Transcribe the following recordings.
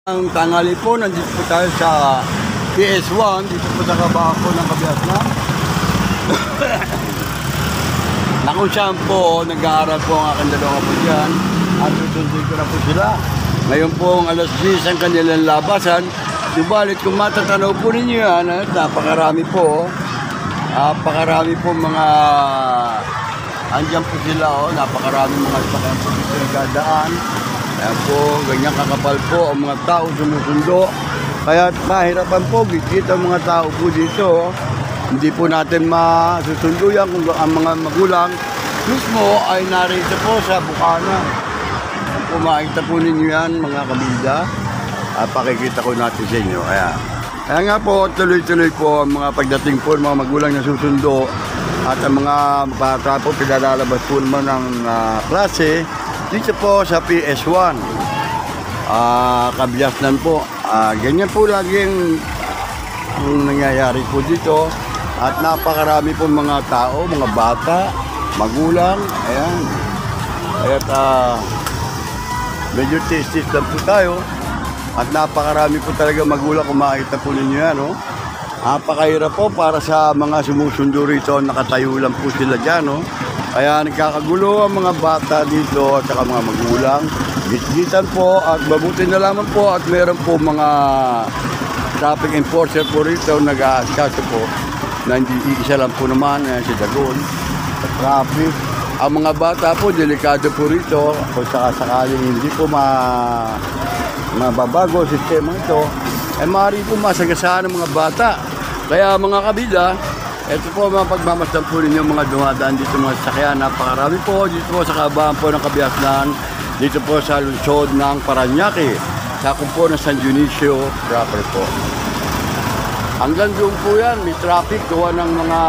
Ang tangali po, nandito po tayo sa PS1, dito po sa kabako ng Kabiasnan. Na kung saan po, nag-aaral po ang aking dalawa po dyan. At susundin ko na po sila. Ngayon po, alas 10 ang kanilang labasan. Subalit, kung matatanaw po ninyo yan, napakarami po. Napakarami po mga... Andiyan po sila, napakarami mga sakyan po dito nagdadaan. Ayan po, ganyan kakapal po ang mga tao sumusundo. Kaya mahirapan po, gigit ang mga tao po dito. Hindi po natin masusundo yan kung ang mga magulang mismo ay narito po sa bukana. Kung makikita po ninyo yan, mga kabida, pakikita ko natin sa inyo. Kaya nga po, tuloy-tuloy po ang mga pagdating po ng mga magulang na susundo. At ang mga bata po, pinalalabas po naman ng klase dito po sa PS1. Kabiasnan po. Ganyan po laging nangyayari po dito. At napakarami po mga tao, mga bata, magulang. Ayan. At medyo testis lang po tayo. At napakarami po talaga magulang kung makikita po ninyo yan. Napakahirap po para sa mga sumusundo rito. Nakatayo lang po sila dyan. Kaya nagkakagulo ang mga bata dito at saka mga magulang. Gitgitan po at mabuti na lamang po at meron po mga traffic enforcer po rito nag-aaskaso po na hindi isa lang po naman si Dagon sa traffic. Ang mga bata po delikado po rito kung sakasakaling hindi po mababago ang sistema ito ay maaari po masagasaan ng mga bata. Kaya mga kabida, ito po mga pagmamasdan po ninyo mga dumadaan dito mga sasakyan. Napakarami po dito po sa kahabaan po ng Kabiasnan. Dito po sa lungsod ng Parañaque. Sakop po ng San Dionisio proper po. Hanggang doon po yan, may traffic. Gawa ng mga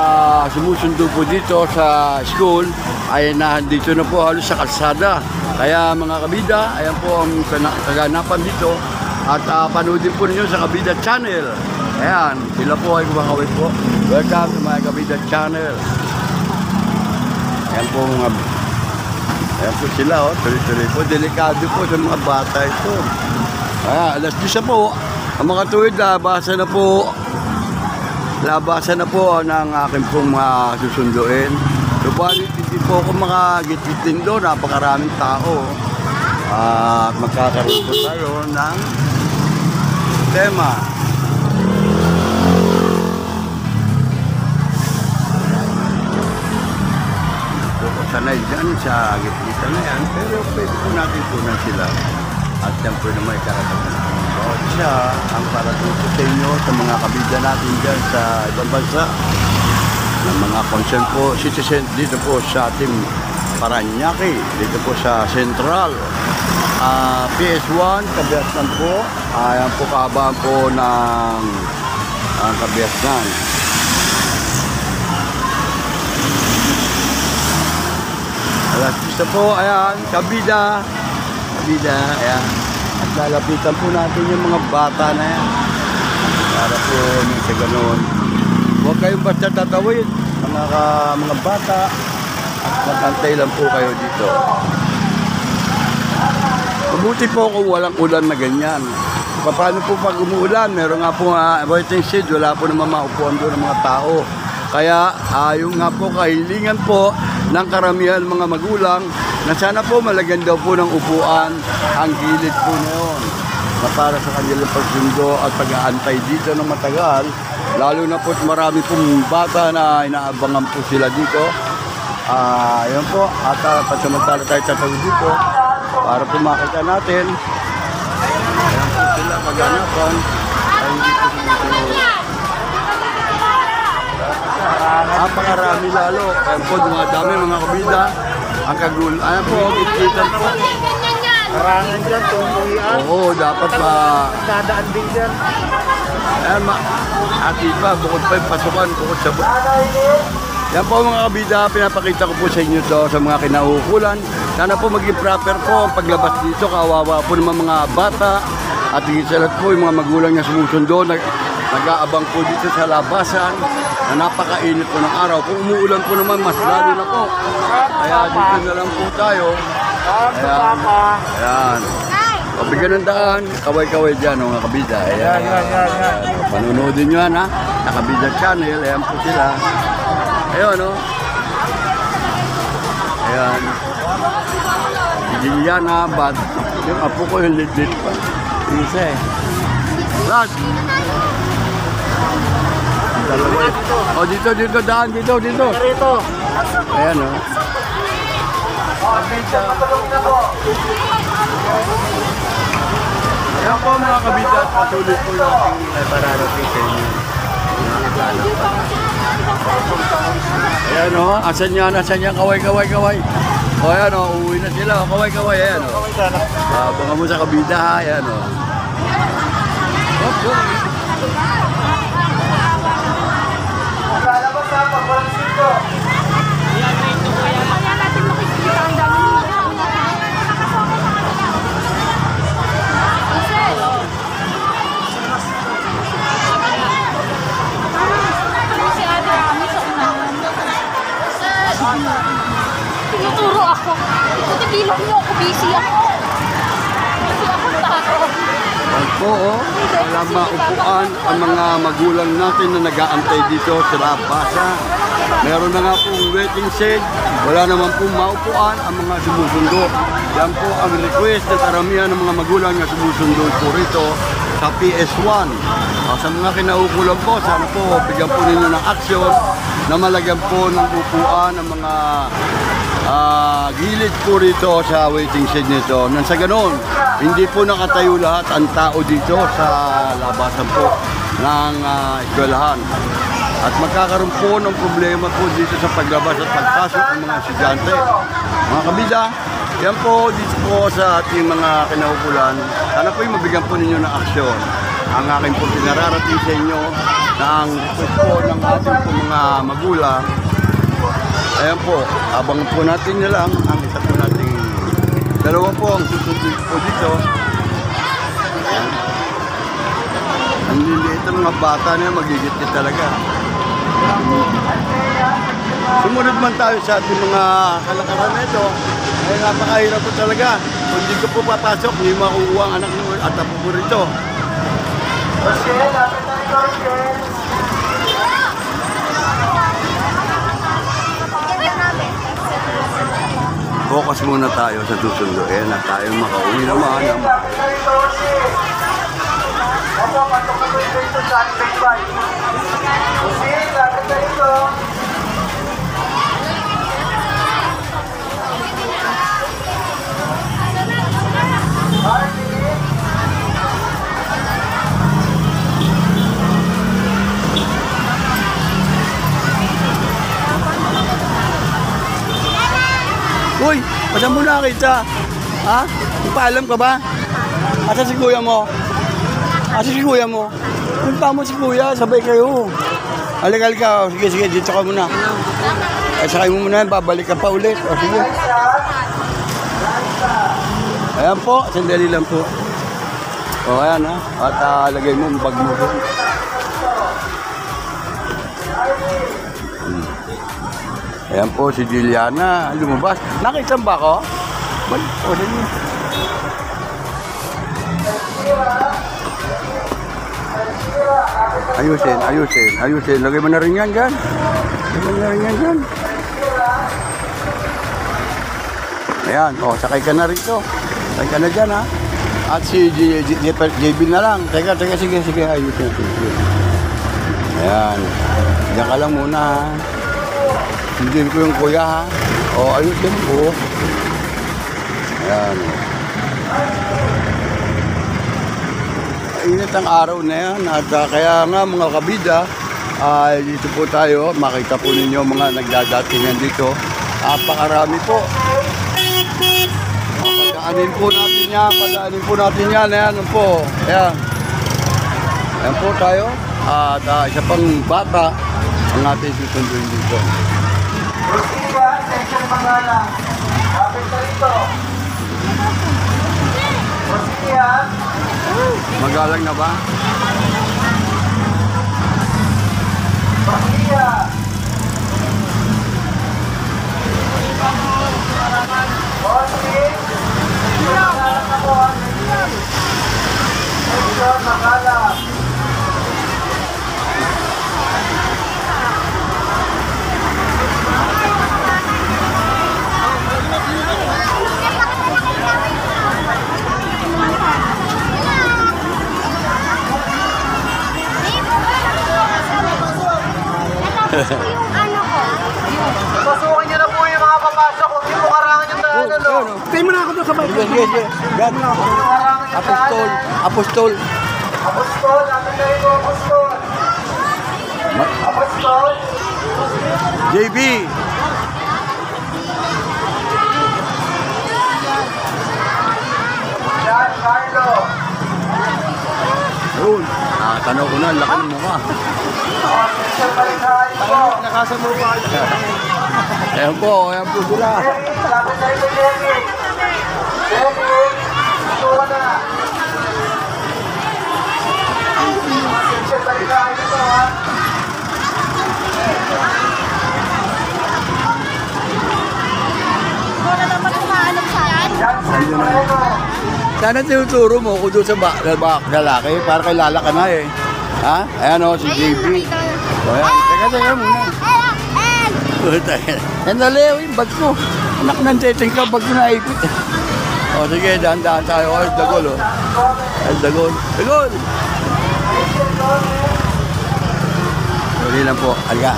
sumusundo po dito sa school ay nandito na po halos sa kalsada. Kaya mga kabida, ayan po ang kaganapan dito. At panoodin po ninyo sa Kabida Channel. Ayan, sila po ay kumakawin po. Welcome to my Kabida Channel. Ayan po mga... Ayan po sila, tuloy-tuloy po. Delikado po sa mga bata ito. Ayan, alas 10 po. Ang mga tuwid, labasan na po ng aking pong susunduin. Subalit, hindi po ako makagit-gitin doon. Napakaraming tao. At magkakaroon po tayo ng tema. Sanay dyan sa gitgita na yan, pero pwede po natin tunan sila. At yan po naman ikaratapan ng bawat siya ang para dito sa inyo sa mga kabida natin dyan sa ibang bansa ng mga concern po, citizen dito po sa ating Parañaque, dito po sa Central. PS1, Kabiasnan po. Ayan po kahabaan po ng Kabiasnan. Alas 10 po, ayan, kabida, ayan. At lalapitan po natin yung mga bata na yan. Para po sa ganun. Huwag kayong basta tatawid, mga bata. At magantay lang po kayo dito. Mabuti po kung walang ulan na ganyan. Paano po pag umuulan? Meron nga po waiting shed, wala po naman maupuan doon ng mga tao. Kaya yung nga po kahilingan po ng karamihan mga magulang na sana po malagyan daw po ng upuan ang gilid po na yun na para sa kanilang pagsundo at pag-aantay dito ng matagal. Lalo na po marami pong bata na inaabangan po sila dito. Yun po, at pasamantala tayo tatawid dito para po makita natin. Ayan po sila pag-anapan ay hindi po sumusunod. Napakarami lalo. Ayan po, dumadami mga kabida. Ang kagul. Ayan po, itkitan po. Karangan dyan, tumuhian. Oo, dapat Dadaan din dyan. Ayan, ati pa, bukod pa yung pasukan, bukod sa... Yan po mga kabida, pinapakita ko po sa inyo to sa mga kinaukulan. Sana po maging proper po ang paglabas dito. Kawawa po ng mga bata. At higit sa lahat po yung mga magulang na sumusundo. Nag-aabang po dito sa labasan na napakainit po ng araw. Kung umuulan po naman, mas lalo na po. Kaya dito na lang po tayo. Ayan. Ayan. Pabigyan ng daan, kaway-kaway dyan, mga kabida. Yan. Panunoodin nyo yan, ha? Nakabida channel, ayan po sila. Ayun, no? Ayan. Liliana, bad. Yung apo ko yung lit-lit pa. Isa eh. Rod! Dalawa eh. Oh, dito, daan, dito. Rito. Ayan, no? Ayan po mga kabida, patuloy po yung ating pararating sa inyo. Ayan o, asan yan, kaway. O ayan o, uuwi na sila, kaway, ayan o. Baka mo sa kabida ha, ayan o. Lalabas na, pag-1-6. Kaya natin makikita ang dami nila. Si Ate Rami sa unahan. Tinuturo ako. Titigilok niyo ako, busy ako. Busy ako tao. Ayan po o, wala maupuan ang mga magulang natin na nag-aantay dito sa Labasa. Meron na nga pong waiting shed, wala naman pong maupuan ang mga sumusundo. Yan po ang request ng karamihan ng mga magulang na sumusundo po rito sa PS1. Sa mga kinaukulan po, sana po bigyan po ninyo ng aksyon na malagyan po ng upuan ng mga gilid po rito sa waiting shed nito. Nang sa ganon, hindi po nakatayo lahat ang tao dito sa labasan po ng eskwelahan. At magkakaroon po ng problema po dito sa paglabas at pagpasok ng mga estudyante. Mga kabida, yan po dito po sa ating mga kinaukulan. Sana po yung mabigyan po ninyo ng aksyon. Ang aking po pinararating sa inyo na ang request po ng ating po mga magulang. Ayan po, abang po natin na lang ang isa po nating dalawa po ang susundin po dito. Ang liliit ng mga bata niya, magigit-git talaga. Sumunod man tayo sa ating mga kalakaran nito, ay napakahirap po talaga. Kung hindi ko po papasok, hindi makukuha ang anak nyo at apo po rito. Rochelle, lapit na ito, Rochelle. Focus muna tayo sa susundo. Ayan na tayo makauwi naman. Lapit na ito, Rochelle. Opo, patok-patok dito sa ating bahay. Rochelle, lapit na ito. Uy, saan mo nakita? Ha? Ipaalam ka ba? Asa si kuya mo? Asa si kuya mo? Punta mo si kuya, sabay kayo. Halika ka. Sige, dito ka muna. Sakay mo muna, babalik ka pa ulit. O, sige. Ayan po, sandali lang po. O, ayan ha. At lagay mo ang bag mo po. Ayan po si Juliana, lumabas. Nakita ba ako? O, sige. Ayusin. Lagay mo na rin yan dyan. Ayan, sakay ka na rito. Sakay ka na dyan, ha. At si JB na lang. Teka, sige, ayusin. Ayan. Diyan ka lang muna, ha. Hindi ko yung kuya, ha. Ayusin po. Ayan. Init ang araw na yan at kaya nga mga kabida dito po tayo, makita po ninyo mga nagdadatingan dito, napakarami po. Padaanin po natin yan, ayan po, ayan po tayo at isa pang bata ang ating susunduin dito. Rosia, section Mangala. Lapit na rito. Rosia. Magalang na ba? Rosia. Rosia. Yung ano ko. Pasukin niyo na po yung mga papasok. Huwag niyo po karangan yung daanan, no? Tayo mo na ako doon sa bike. Sige, sige. Yan. Apostol. Apostol. Apostol, natin tayo po, Apostol. Apostol. JB. Yan, Carlo. Yun. Tanaw ko na, laki ng mukha. Official Balisahay po. Nakasama pa kayo. Ayan po sila. Jerry, natin tayo po, Jerry. Jerry, tuwa na. Official Balisahay po, ha? Wala naman umaanap sa akin. Yan, Sir Moreno. Sana tinuturo mo ko doon sa lalaki para kay Lala ka na eh. Ha? Ayan o, si JB. O yan. Teka muna. Puta yan. Yan dali, yung bag ko. Anak ng teteng ka, bag ko na ipit. O sige, dahan-dahan tayo. O, dagol o. Ay, dagol. Dagol! Uli lang po. Halika.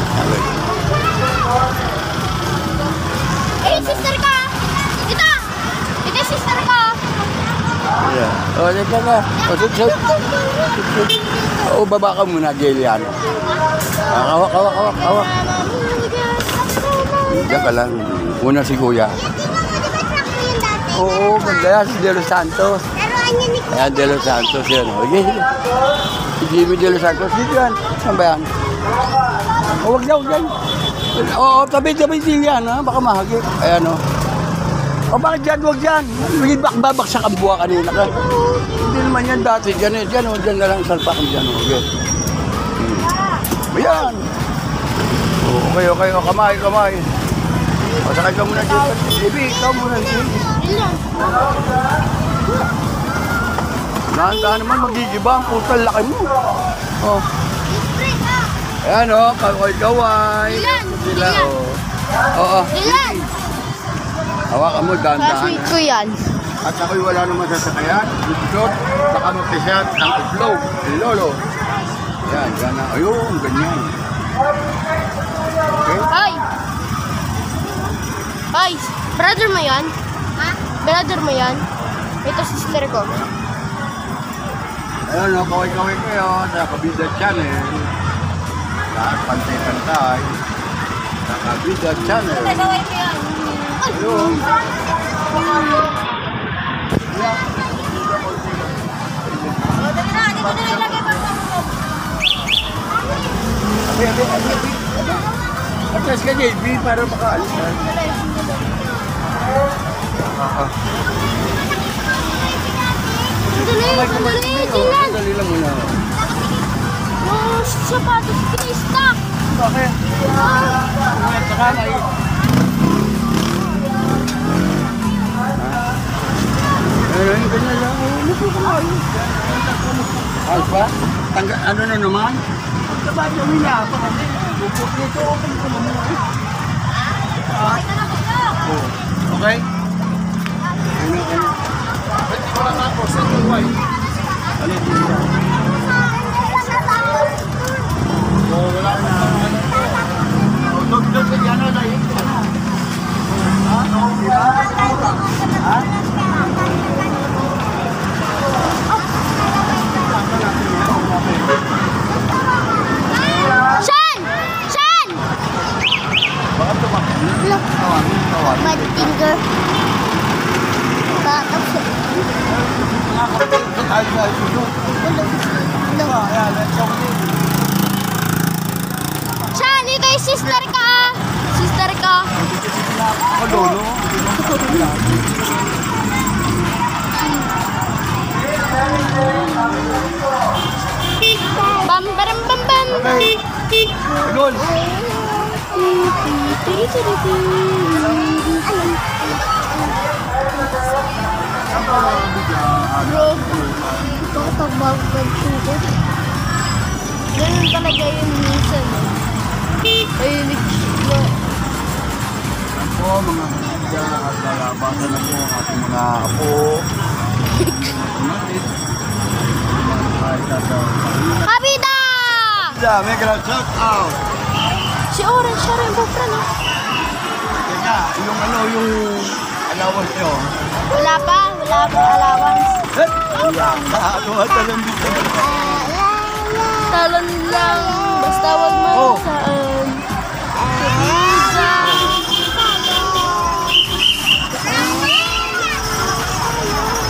Eh, sister ka! Ito! Ito, sister ka! Yeah. O, teka ka. O, sud. O, baba ka muna, Geliano. Kawak. Diyan ka lang. Una si Kuya. Oo, ganda yan. Si De Los Santos. Ayan, De Los Santos yan. Sige. Si Jimmy De Los Santos. Dito yan. Saan ba yan? O, wag yan. Oo, tabi yan, ha? Baka mahagip. Ayan, o. O, bakit dyan? Wag dyan. Babaksak ang buwa kanina ka. Hindi naman yan dati. Dyan eh. Dyan, o. Dyan na lang salpak dyan, o. Okay. Ayan. Okay. O, kamay. O, sakay ka muna dito. Baby, ikaw muna. Ilan? Dahan-dahan naman magigiba ang putal laki mo. Oh. Ayan o, kaway-kaway. Ilan? Sila Ilan? o. Oo. Ilan? Hawakan mo, dahan-dahan. ko yan. At ako'y wala naman sasakayan. Dudot, baka magkisat ang itlog. Lolo. Yan na. Ayun, ganyan. Okay? Ay, brother mo yan? Ha? Brother mo yan? Ito sister ko. Ayun o, kaway-kaway kayo sa Kabida Channel. Lahat pantay-pantay. Sa Kabida Channel. Nagawin ko yan. Ayun. Dali na, dito na ilagay pa sa mo. Abi. Atras ka, JB, para makaalis ka. Dali, Dali lang muna. yung sapatos kini-stock. Bakit? Saka na eh. Ayun, ganyan lang. Alpha? Ano na naman? Pagkaba niya wala pa kami. Bukot dito, open ko naman. Okay? Okay. Pwede ko lang ako sa tuway. Ano dito? Wala na. Dog-dog ka dyan na yun. Ha? Shan! Shan! Baka tumakbo. Look, my finger. Bakit? Shan, ito yung sister ka ah. Sister ka. Madono. Bam, baram, bam, bam. Gol. Bro, ito tabag ko. Ganun talaga yung minsan. Ayun, Po, mga media at lalabasan na po ang ating mga apo. Kabida! May shout out. Si Orange, siya rin po, friend. Kaya, yung ano, yung allowance nyo. Wala pa allowance. Tumatalon dito. Talon lang, basta wag Oh. magsaan.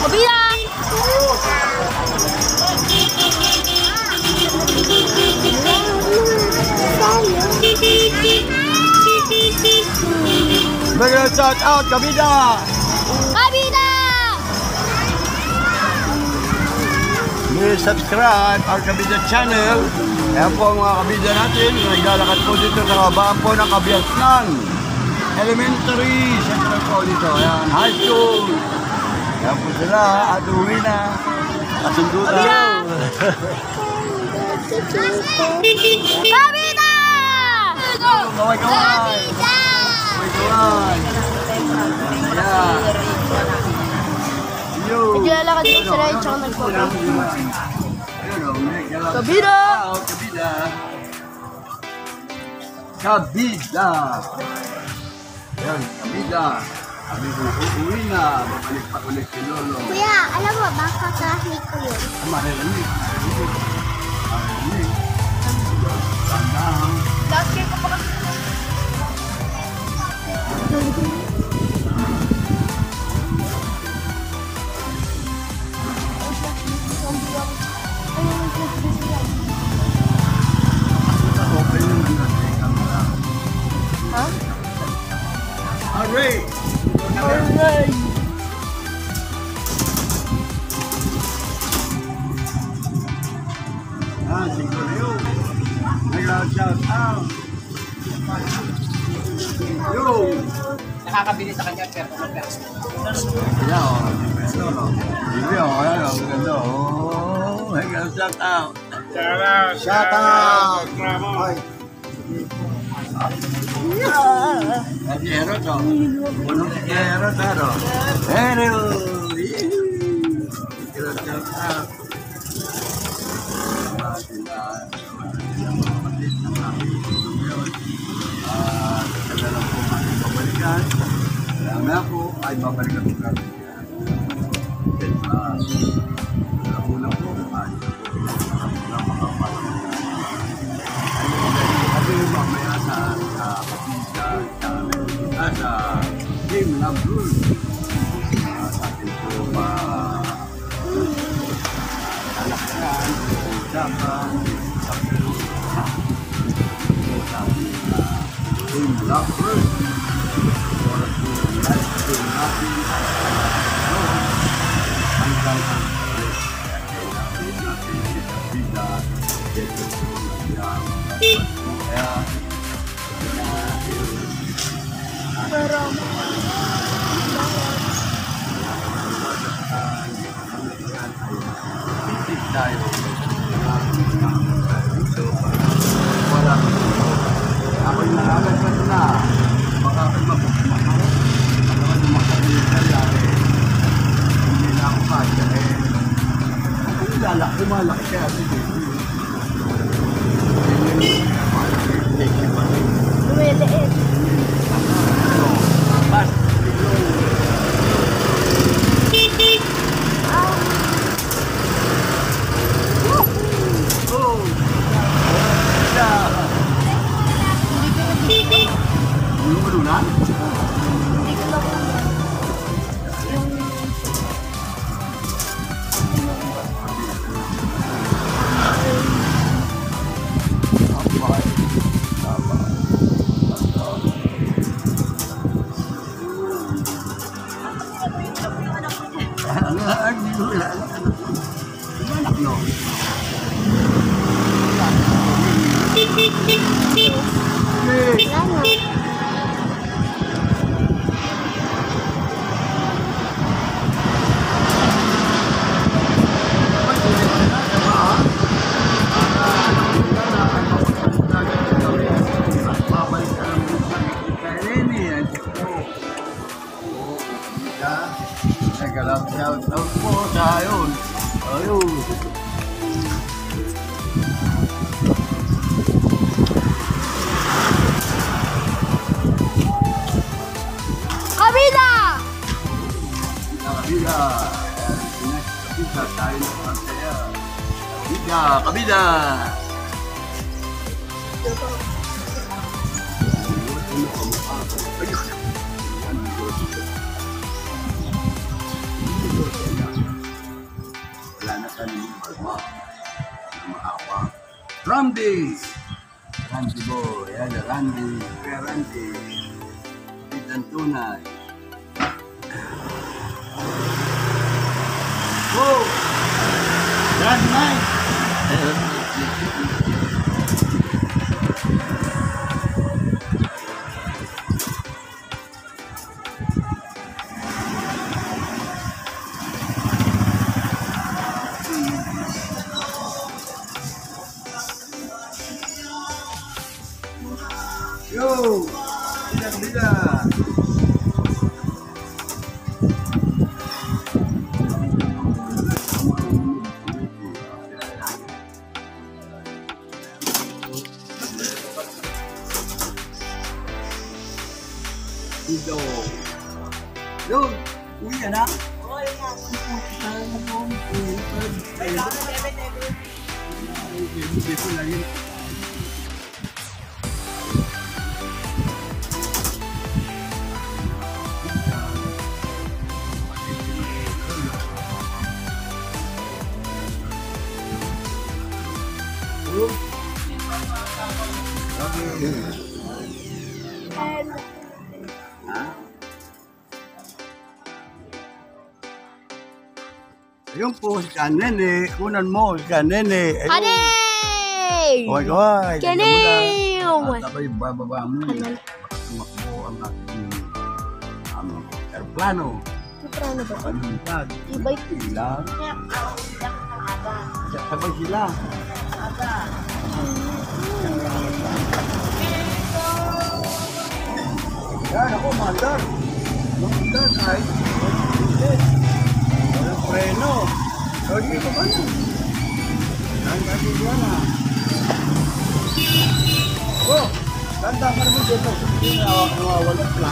Kabilang! Bigyan shout out, Kabida! Kabilang! Please subscribe our Kabida channel. Ayan po ang mga Kabida natin. Naglalakad po dito sa kabaan po ng Kabiasnan. Elementary. Siyempre po dito. Ayan, high school. Ayan po sila. At uwi na. Kasundo na. Kabilang! Kaway-kaway. Kaway-kaway. Ayan. Yo. Naglalakad din sila yung tsaka nagpapag. Kabida! Kabida! Kabida! Ayan, Kabida! Sabi ko, uuwi na. Babalik pa ulit si Lolo. Kuya, alam mo ba kaklahe ko yun? Marinig. Marinig. Tandaan. Last year ko pa kasi. Open yung camera. Ha? Hooray! Alright! Ah, siguro yun. Nag-shout out. Yo! Nakakabili sa kanya pero Yeah, oh. Hindi, oh. Ayan, oh. Maganda, oh. Nag-shout out. Shout out! Ay. Si Herod, oh. Punong si Herod, ano? Herod! Shout out. Marami ako ay babalikan ko kami. Kulang po ay sabi mamaya sa kapisa sa Team Labrul sa atin po alakyan usapan Team Labrul Ako yung nakagat na baka magmamahal hindi na ako kaya lumalaki kaya Lumiliit. Shout out po sa ayun. Ayun. Yeah, kabida! Wala na kami maawa. Randy! Randy boy, yan, Randy. Kaya Randy. Pitan tunay. Whoa! That's nice! Yo! Bila! Dito. Yo! Uwi ka na? Dito lang yun. Ayun po, si Kanene. Kunan mo, si Kanene. Kanay! Oh my God! Kanay! At ako'y bababa mo. Tumakbo ang aking aeroplano. Ano ba? Panuntag. Ibay. Sila. Sabay sila. Yan ako, mandar. Mandar ay. Walang preno. Sorry ko ba na? Nandito yan na. Oh! Tanda ka naman dito. Hindi na nawawala pala.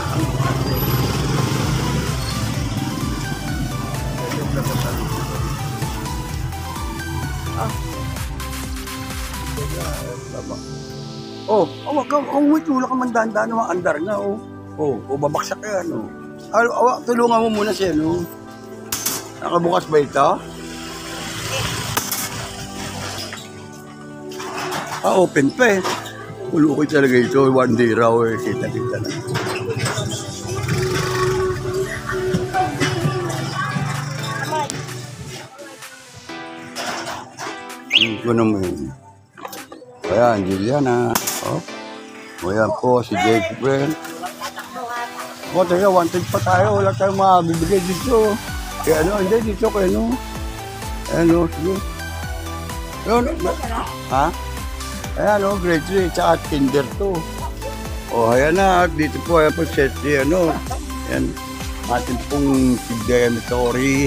Oh, wag ka, wait, wala ka man dahan-dahan naman, andar nga, oh. Oh, babaksak ka, ano. Tulungan mo muna siya, no. Nakabukas ba ito? Open pa eh. Ulukoy talaga ito, one day raw eh, kita-kita na. Ano mo yun? Ayan, Juliana. Oh. Ayan po, si Jake Brent. O, teka, wanted pa tayo. Wala tayong mabibigay dito. Kaya ano, hindi dito kaya ano. Ayan o, sige. Ayan, ha? Ayan o, grade 3, tsaka kinder 2. O, ayan na, dito po, ayan po, set di, ano. Ayan, ating pong si Demetri.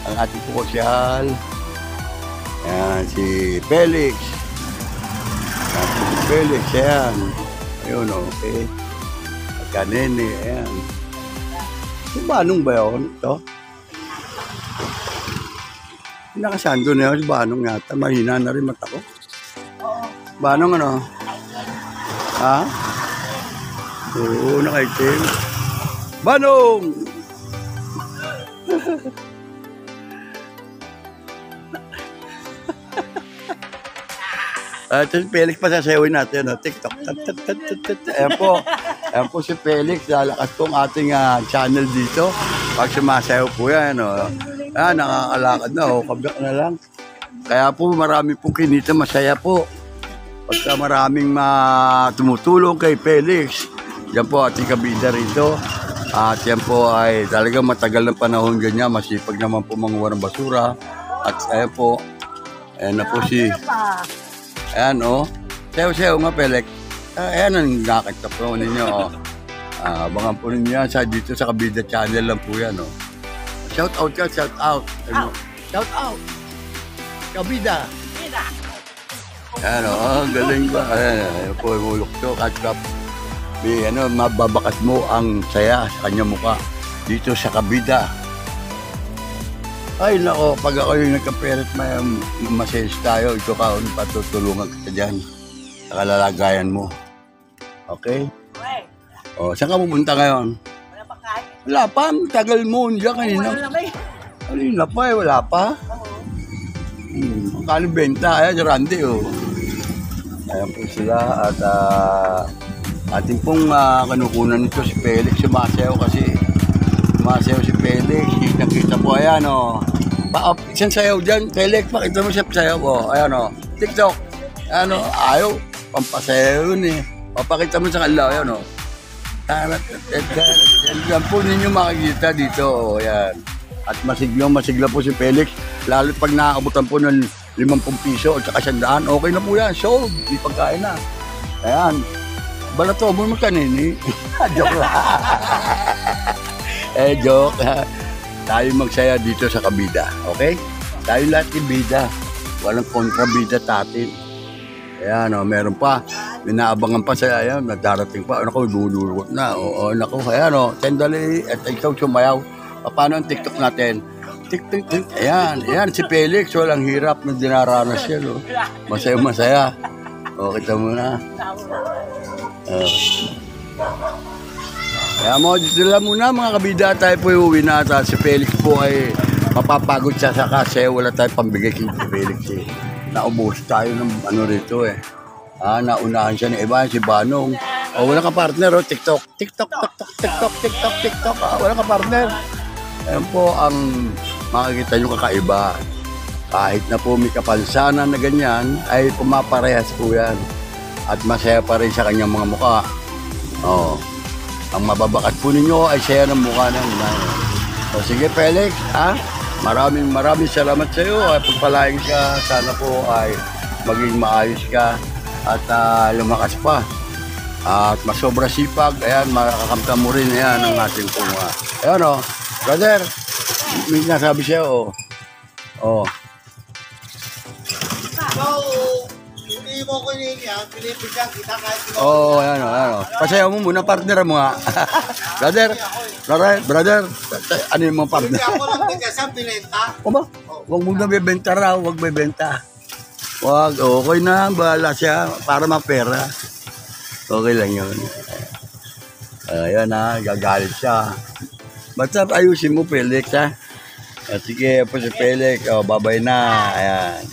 Ang ating po kosyal. Ayan, si Felix. Ayan, si Felix, ayan. Ayun, okay. Kanene, ayan. Si Banong ba yun? Ito? Nakasando na yun, si Banong yata. Mahina na rin mata ko. Banong ano? Ha? Oo, nakaitim. Banong! Ito si Felix pa sasayawin natin, no? TikTok. Ayan po si Felix. Lalakas po ang ating channel dito. Pag sumasayaw po yan, no? Ayan, nakakalakad na, oh. Kabyak na lang. Kaya po marami pong kinita, masaya po. Pagka maraming tumutulong kay Felix. Yan po ating kabida rito. At yan po ay talagang matagal ng panahon ganyan. Masipag naman po manguha ng basura. At ayan po. Ayan na po si... Ayan, oh. Sayo-sayo nga, Felix. Ayan ang nakakita po ninyo, oh. Abangan po ninyo yan dito sa Kabida Channel lang po yan, oh. Shout out ka, shout out. Ano? Shout out. Kabida. Ayan, oh. Galing ba? Ayan po, mulok to, catch up. May, mababakas mo ang saya sa kanyang mukha dito sa Kabida. Ay, nako, pag ako yung nagka-peret, may masayos tayo. Ito ka, patutulungan kita dyan. Sa kalalagayan mo. Okay? O, saan ka pupunta ngayon? Wala pa kahit. Wala pa, ang tagal mo. Diyan kanina. Wala na ba eh? Kanina pa eh, wala pa. Magkano benta? Ayan, Randy, oh. Ayan po sila at ating pong kanukunan nito si Felix. Sumasayaw kasi. Sumasayaw si Felix. Nakita po, ayan, oh. Isang sayaw dyan. Felix, pakita mo siya sayaw, oh. Ayan, oh. TikTok. Ayan, oh. Ayaw. Pampasayaw yun, eh. Papakita mo sa kanila, ayan, oh. Yan po ninyo makikita dito, oh. Ayan. At masigla po si Felix. Lalo pag nakakabutan po ng 50 piso at saka 100, okay na po yan. Sold. Di pagkain na. Ayan. Balato mo mo kanini. Joke lang. Joke. Tayo magsaya dito sa kabida. Okay? Tayo lahat ibida. Walang kontrabida tatin. Ayan, oh, meron pa. Minaabangan pa sa ayan. Darating pa. Naku, dulurot na. Oo, naku. Ayan, oh. Sandali. At ikaw sumayaw. Paano ang TikTok natin? TikTok. Ayan. Ayan, si Felix. Walang hirap na dinaranas yan. Oh. Masaya-masaya. O, kita mo na. Kaya mo, dito lang muna mga kabida. Tayo po uuwi na. At si Felix po ay mapapagod siya sa kasi wala tayong pambigay kay Felix. Eh. Naubos tayo ng ano rito eh. Naunahan siya ni Ivan, si Banong. O, wala ka partner, oh. TikTok. TikTok. Wala ka partner. Ayan po ang makikita nyo kakaiba. Kahit na po may kapansanan na ganyan, ay pumaparehas po yan. At masaya pa rin sa kanyang mga mukha. Oh. Ang mababakat po ninyo ay saya ng mukha ng nanay. O sige Felix, ha? Maraming salamat sa iyo. Ay pagpalaing ka, sana po ay maging maayos ka at lumakas pa. At masobra sipag, ayan, makakamta mo rin yan ang ating punga. Ayan o, brother, may nasabi siya o. O. So, hindi mo ko yan, pinipigyan kita kahit Oo, ayan o. Pasayaw mo muna, partner mo nga. brother, ano yung mga partner? Hindi ako lang tigasan, pinenta. O ba? Huwag mo na bibenta raw, huwag bibenta. Huwag, okay na, bahala siya para mapera. Okay lang yun. Ayan ha, gagalit siya. Basta ayusin mo, Felix ha. Sige po si Felix, babay na. Ayan.